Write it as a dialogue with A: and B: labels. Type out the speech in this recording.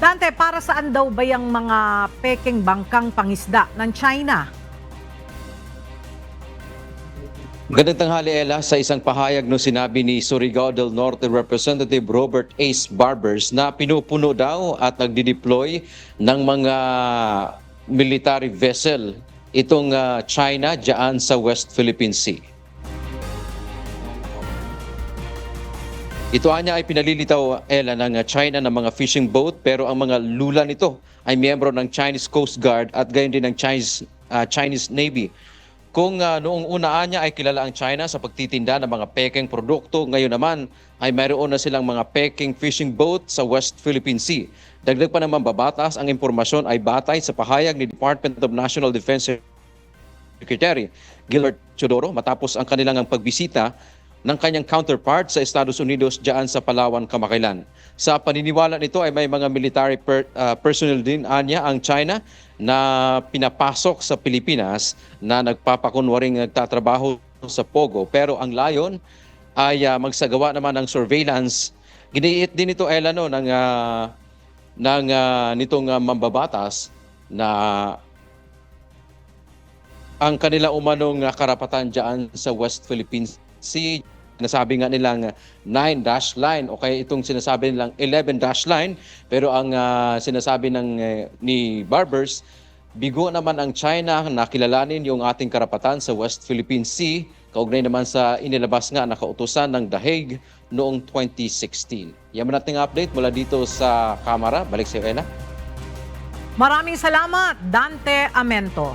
A: Dante, para saan daw ba yung mga pekeng bangkang pangisda ng China?
B: Magandang tanghali, Ella. Sa isang pahayag no sinabi ni Surigao del Norte Representative Robert Ace Barbers na pinupuno daw at nagdideploy ng mga military vessel itong China diyan sa West Philippine Sea. Ito anya ay pinalilitaw, Ella, ng China ng mga fishing boat, pero ang mga lula nito ay miyembro ng Chinese Coast Guard at gayon din ng Chinese Navy. Kung noong una anya ay kilala ang China sa pagtitinda ng mga pekeng produkto, ngayon naman ay mayroon na silang mga peking fishing boat sa West Philippine Sea. Dagdag pa naman babatas, ang impormasyon ay batay sa pahayag ni Department of National Defense Secretary Gilbert Chodoro matapos ang kanilang pagbisita ng kanyang counterpart sa Estados Unidos diyan sa Palawan, Kamakailan. Sa paniniwala nito ay may mga military personnel din anya ang China na pinapasok sa Pilipinas na nagpapakunwaring nagtatrabaho sa Pogo. Pero ang layon ay magsagawa naman ng surveillance. Giniit din ito, Ella, no, nitong mambabatas na ang kanila umanong karapatan diyan sa West Philippine Sea. Sinasabi nga nilang 9-dash line o kaya itong sinasabi nilang 11-dash line, pero ang sinasabi ni Barbers, bigo naman ang China na kilalanin yung ating karapatan sa West Philippine Sea, kaugnay naman sa inilabas nga na kautusan ng The Hague noong 2016. Yan man nating update mula dito sa Kamara. Balik sa iyo, Ella.
A: Maraming salamat, Dante Amento.